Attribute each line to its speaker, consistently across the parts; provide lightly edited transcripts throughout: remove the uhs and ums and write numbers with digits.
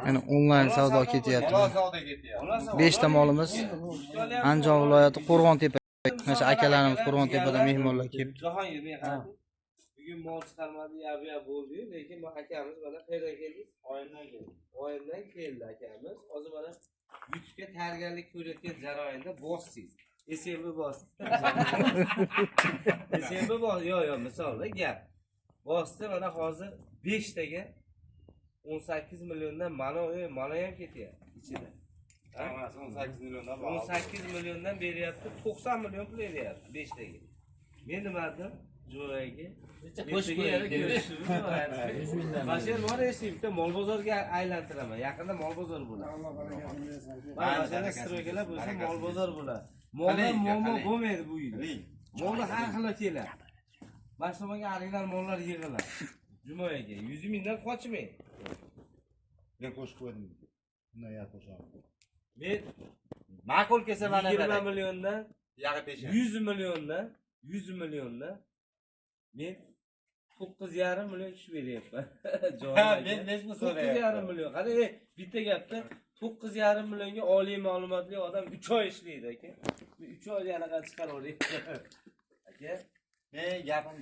Speaker 1: Mana onlayn savdo ketyapti.
Speaker 2: Malol savdo ketyapti.
Speaker 1: 5 ta molimiz Andijon viloyati Qo'rg'ontepa. Mana akalarimiz Qo'rg'ontepada mehmonlar kelibdi.
Speaker 3: Jahon yurmay qoldi. Bugun mol chiqarmadi, yabiya bo'ldi, lekin bu akamiz mana qayerdan keldi? Oyimdan keldi akamiz. Hozir mana YouTube'ga tayyorgarlik ko'rayotgan jarayonda bosdingiz. SMB bosdi. SMB bosdi. Yo'q, misolda gap. Bosdi mana hozir 5 taga 18 milliondan mana ham ketyapti ichida.
Speaker 2: Hammasi 18 milliondan.
Speaker 3: 18 milliondan beryapti, 90 million pul beryapti 5 taga. Men nima dedim? Jo'yaga qo'shib qo'yishimiz bor. Mashina bor eshitibdi, mol bozorga aylantiraman. Yaqinda mol bozor bo'ladi. Mashina stroykalar bo'lsa mol bozor bo'ladi. Mollar muammo bo'lmaydi bu yil. Mollar har xil keladi. Boshqaga original mollar yig'iladi. Jumoyaga 100 mingdan qochmaydi.
Speaker 2: Men qo'shib qo'ydim. Bunday ya qo'shaman.
Speaker 3: Men
Speaker 2: ma'qul kelsa mana
Speaker 3: 20 milliondan,
Speaker 2: yag'i peshin.
Speaker 3: 100 milliondan men 9,5 million tushib beryapman.
Speaker 2: Men nechmi so'rayapman?
Speaker 3: 9,5 million. Qani bitta gapda 9,5 millionga oliy ma'lumotli odam 3 oy ishlaydi aka. 3 oyda anaqa chiqaraveryapti. Aka,
Speaker 2: Men gapim.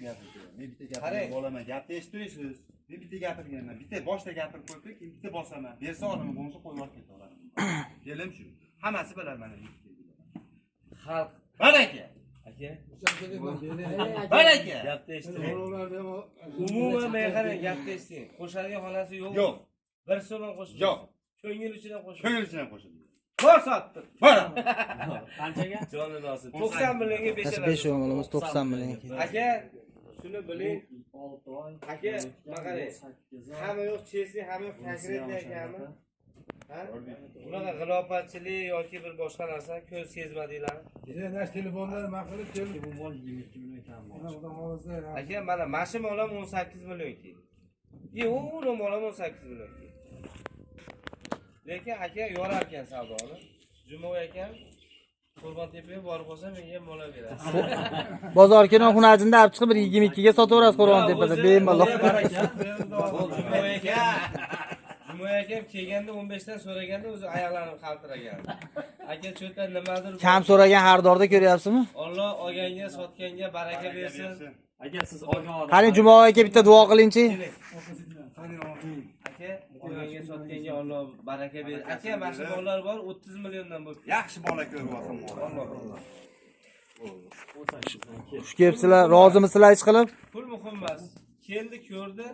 Speaker 2: Men bitta gapim bo'laman. Gapni eshitmaysiz. Men bitta gapirganman. Bitta boshda gapirib qo'yib, keyin bitta bosaman. Bersa olaman, bo'lmasa qo'yib olib ketaman. Kelim shu. Hammasi bilar mana.
Speaker 3: xalq
Speaker 2: Baraka.
Speaker 3: aka,
Speaker 2: Baraka.
Speaker 3: gapni eshiting. Umuman men qarang, gapni eshiting. Qo'shadigan xonasi yo'q.
Speaker 2: Yo'q.
Speaker 3: Bir so'm ham qo'shib.
Speaker 2: Yo'q.
Speaker 3: Ko'ngil ichidan qo'shib.
Speaker 2: Ko'ngil ichidan qo'shildi.
Speaker 3: Bor sotdim.
Speaker 2: Bora.
Speaker 3: Qanchaga? Joni nosi. 90 millionga
Speaker 1: 5 molimiz 90 million keldi.
Speaker 3: Aka, shuni biling. 6 oy. Aka, qarang. Hamma yo'q chesi, hamma yo'q konkretni ekanmi? Ha? Bunaqa g'ilofatchilik yoki bir boshqa narsa ko'z sezmadinglarmi?
Speaker 4: Nash telefonlar maqilib kelib
Speaker 3: Bu mol 22 million kam. Aka, mana mashina olam 18 million keldi. Uni mol ham 18 million keldi. Lekin aka yorar ekan savdoni. Jumo ekan Qo'rg'ontepaga borib qolsam menga ham mola beradi.
Speaker 1: Bozor kino xunajinda olib chiqib 22 ga sotaverasiz Qo'rg'ontepada bemalol.
Speaker 3: Jumo akam kelganda 15 dan so'raganda o'zi oyoqlarim qaltiragan. Aka cho'ta nimadir
Speaker 1: Kam so'ragan xaridorda ko'ryapsizmi?
Speaker 3: Alloh olganga, sotganga baraka bersin.
Speaker 5: Agar siz olgan odam
Speaker 1: Qani Jumo aka bitta duo qilingchi.
Speaker 3: Aka, olganga, sotganga Alloh baraka bersin. Aka, mana bolalar bor 30 milliondan bo'lib.
Speaker 2: Yaxshi bola ko'ryapsan.
Speaker 3: Alloh.
Speaker 1: Xush kelibsizlar, rozimisizlar ish qilib?
Speaker 3: Pul muhim emas. Keldi, ko'rdi.